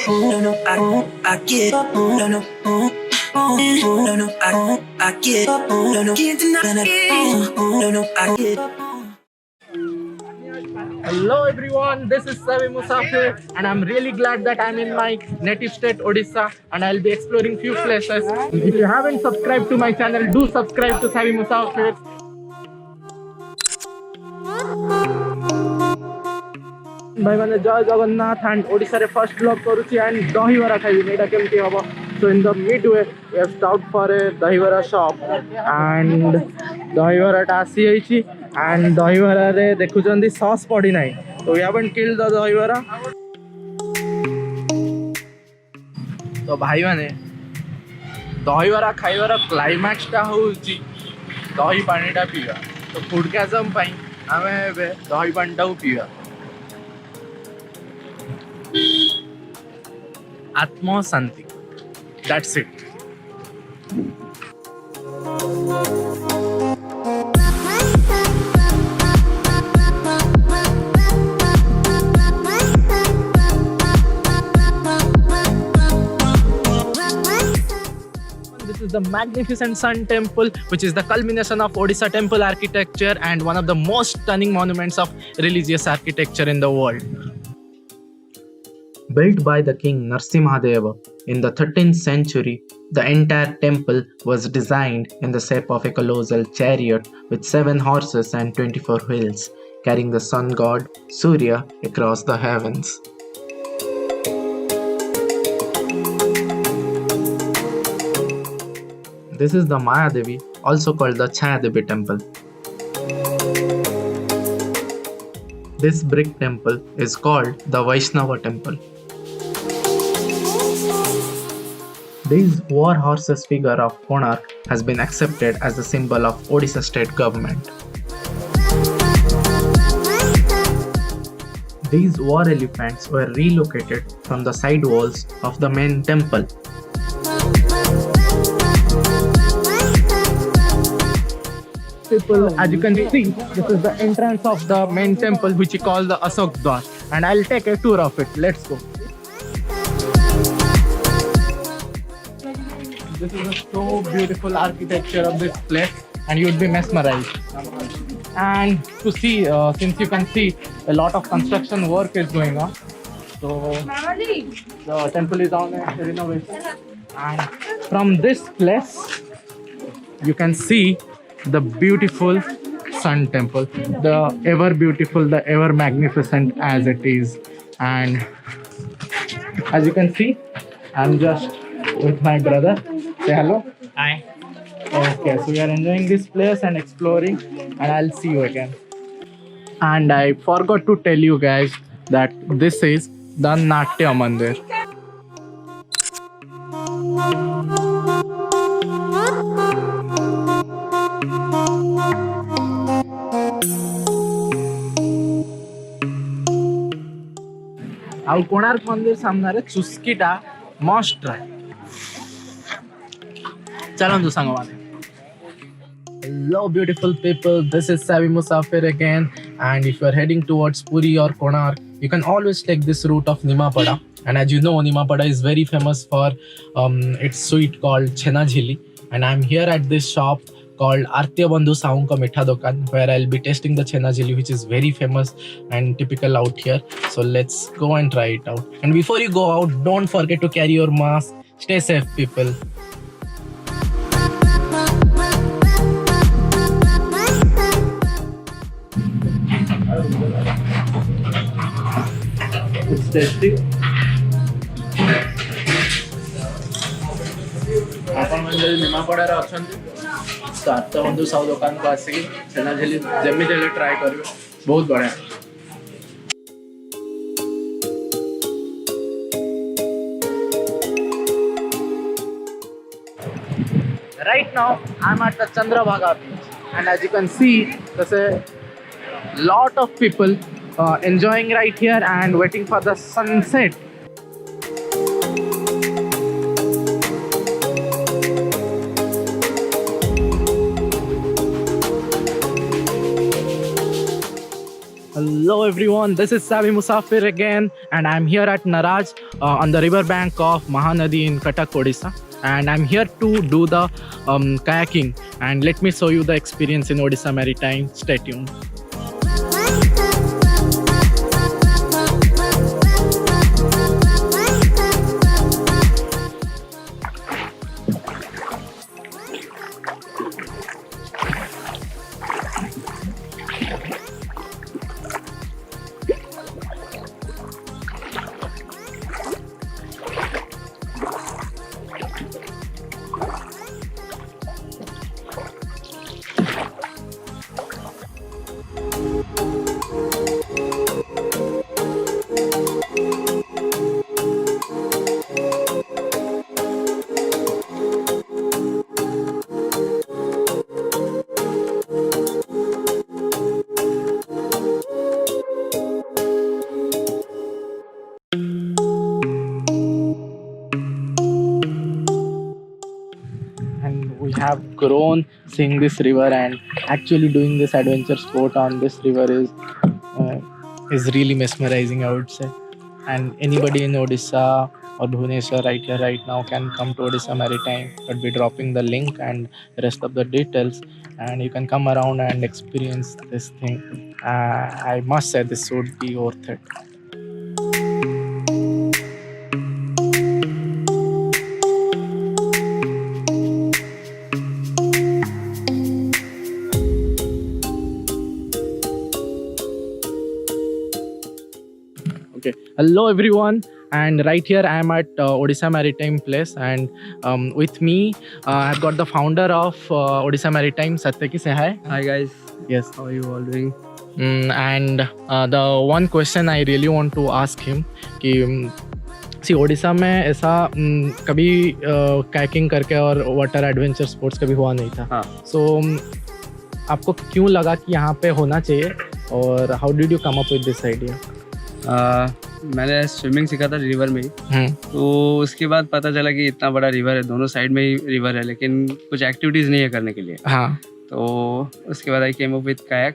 no, no, I get up, no, no, no, no, I get up, no, no, can't deny it, no, no, I get up. Hello everyone, this is Savi Musafir and I'm really glad that I'm in my native state Odisha and I'll be exploring few places. If you haven't subscribed to my channel, do subscribe to Savi Musafir. भाई मैंने जय Jagannath and Odisha रे first blog करूची and dahibara खाइबी एटा केमती हबो. So in the midway we have stopped for a dahibara shop and दहीबराटा आसी जाइछि एंड दहीबरा रे देखुचंदी सॉस पड़ी नाही. So we haven't killed the दहीबरा. तो भाई माने दहीबरा खाइबार क्लाइमैक्स टा होउची दही पानीटा पिया. तो फूडकाजम पाई आमे एबे दही पानीटा पिया. आत्मा शांति. That's it. This is the magnificent Sun Temple, which is the culmination of Odisha temple architecture and one of the most stunning monuments of religious architecture in the world. Built by the king Narasimhadeva in the 13th century, the entire temple was designed in the shape of a colossal chariot with 7 horses and 24 wheels, carrying the sun god Surya across the heavens. This is the Maya Devi, also called the Chaya Devi temple. This brick temple is called the Vaishnava temple. This war horses figure of Konark has been accepted as the symbol of Odisha state government. These war elephants were relocated from the side walls of the main temple. People, as you can see, this is the entrance of the main temple, which we call the Ashok Dwar, and I'll take a tour of it. Let's go. This is so beautiful architecture of this place and you would be mesmerized. And to see, since you can see a lot of construction work is going on. So the temple is on a renovation. And from this place, you can see the beautiful Sun Temple. The ever beautiful, the ever magnificent as it is. And as you can see, I'm just with my brother. Say hello. Hi. Okay, so we are enjoying this place and exploring, and I'll see you again. And I forgot to tell you guys that this is the Natya Mandir. ଆଉ କୋଣାର୍କ ମନ୍ଦିର ସାମ୍ନାରେ ଚୁସ୍କିଟା ମଷ୍ଟ try. ଚାଲନ୍ତୁ ସାଙ୍ଗମାନେ. Hello beautiful people, this is Savi Musafir again, and if you are heading towards Puri or Konark, you can always take this route of Nimapada. And as you know, Nimapada is very famous for its sweet called Chhena Jhili, and I'm here at this shop called Artya Bandhu Saunka Mitha Dokan, where I'll be tasting the Chhena Jhili, which is very famous and typical out here. So let's go and try it out. And before you go out, don't forget to carry your mask. Stay safe, people. It's tasty. ଆପଣମାନେ ଯଦି ନିମାପଡ଼ାରେ ଅଛନ୍ତି ତ ଆର୍ତ୍ୟ ବନ୍ଧୁ ସାହୁ ଦୋକାନକୁ ଆସିକି ଛେନା ଝିଲି ଯେମିତି ହେଲେ ଟ୍ରାଏ କରିବେ, ବହୁତ ବଢ଼ିଆ. Right now I'm at the Chandrabhaga beach, and as you can see, there's a lot of people enjoying right here and waiting for the sunset. Hello everyone, this is Sabi Musafir again, and I'm here at Naraj on the river bank of Mahanadi in Cuttack, Odisha. And I'm here to do the kayaking, and let me show you the experience in Odisha Maritime. Stay tuned. And we have grown seeing this river, and actually doing this adventure sport on this river is really mesmerizing, I would say. And anybody in Odisha or Bhubaneswar right here right now can come to Odisha Maritime. I'll be dropping the link and rest of the details, and you can come around and experience this thing. I must say this would be worth it. Okay, hello everyone, and right here I am at Odisha Maritime Place, and with me I've got the founder of Odisha Maritime, Satyaki. Say hi. Hi guys, Yes. how are you all doing? And the one question I really want to ask him कि सी ओडिशा में ऐसा कभी kayaking करके और water adventure sports कभी हुआ नहीं था. हाँ. सो आपको क्यों लगा कि यहाँ पे होना चाहिए, और how did you come up with this idea? मैंने स्विमिंग सीखा था रिवर में ही, तो उसके बाद पता चला कि इतना बड़ा रिवर है, दोनों साइड में ही रिवर है, लेकिन कुछ एक्टिविटीज़ नहीं है करने के लिए. हाँ. तो उसके बाद आई केम अप विद काyak,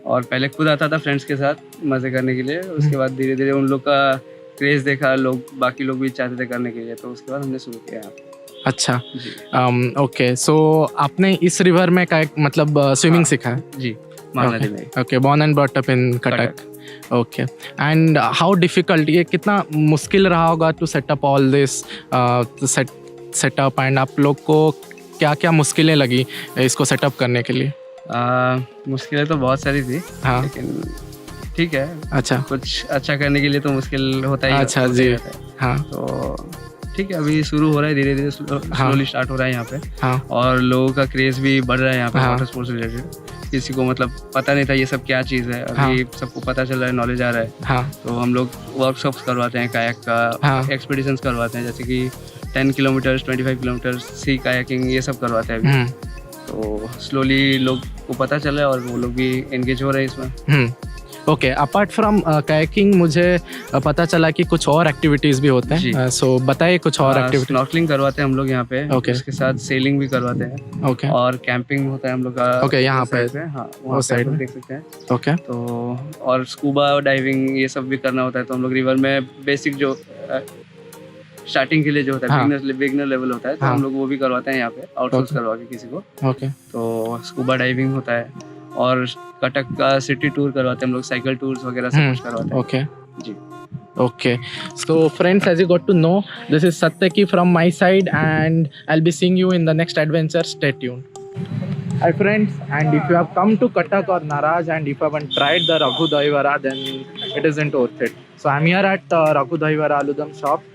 और पहले खुद आता था फ्रेंड्स के साथ मज़े करने के लिए. उसके बाद धीरे धीरे उन लोग का क्रेज़ देखा, बाकी लोग भी चाहते थे करने के लिए, तो उसके बाद हमने शुरू किया. अच्छा. ओके, सो आपने इस रिवर में काyak मतलब स्विमिंग सीखा है? जी, महानदी में. Okay, born and brought up in Cuttack. Okay, and how difficult, ये कितना मुश्किल रहा होगा to set up all this setup, and आप लोग को क्या क्या मुश्किलें लगी इसको सेटअप करने के लिए? मुश्किलें तो बहुत सारी थी. हाँ. लेकिन ठीक है. अच्छा, कुछ अच्छा करने के लिए तो मुश्किल होता ही. अच्छा जी. हाँ. तो ठीक है, अभी शुरू हो रहा है धीरे धीरे, स्लोली स्टार्ट हो रहा है यहाँ पे. हाँ. और लोगों का क्रेज भी बढ़ रहा है यहाँ पे वाटर स्पोर्ट्स रिलेटेड. किसी को मतलब पता नहीं था ये सब क्या चीज़ है, अभी सबको पता चल रहा है, नॉलेज आ रहा है. हाँ. तो हम लोग वर्कशॉप्स करवाते हैं काyak का, एक्सपीडिशंस करवाते हैं, जैसे कि 10 किलोमीटर 25 किलोमीटर सी कायाकिंग, ये सब करवाते हैं अभी. तो स्लोली लोग को पता चला है और वो लोग भी एंगेज हो रहे हैं इसमें. ओके, अपार्ट फ्रॉम कायाकिंग मुझे पता चला कि कुछ और एक्टिविटीज़ भी होते हैं. सो बताइए कुछ और एक्टिविटी. स्नॉर्कलिंग करवाते हैं हम लोग यहाँ पे. ओके. उसके साथ सेलिंग भी करवाते हैं. ओके. और कैंपिंग होता है हम लोग का. ओके, यहाँ पे. हाँ, वहाँ साइड में देख सकते हैं. ओके. तो और स्कूबा डाइविंग ये सब भी करना होता है. तो हम लोग रिवर में बेसिक जो स्टार्टिंग के लिए जो होता है बिगिनर लेवल होता है, तो हम लोग वो भी करवाते हैं यहाँ पे, आउटसोर्स करवा के किसी को. ओके. तो स्कूबा डाइविंग होता है, और कटक का सिटी टूर करवाते हैं हम लोग, साइकिल टूर्स वगैरह सब कुछ करवाते हैं. Okay ji. Okay, so friends, as you got to know, this is Satyaki from my side, and I'll be seeing you in the next adventure. Stay tuned. Hi friends, and if you have come to Cuttack or Naraj and if you haven't tried the Raghu Dahi Vada, then it isn't worth it. So I'm here at Raghu Dahi Vada Aludam shop.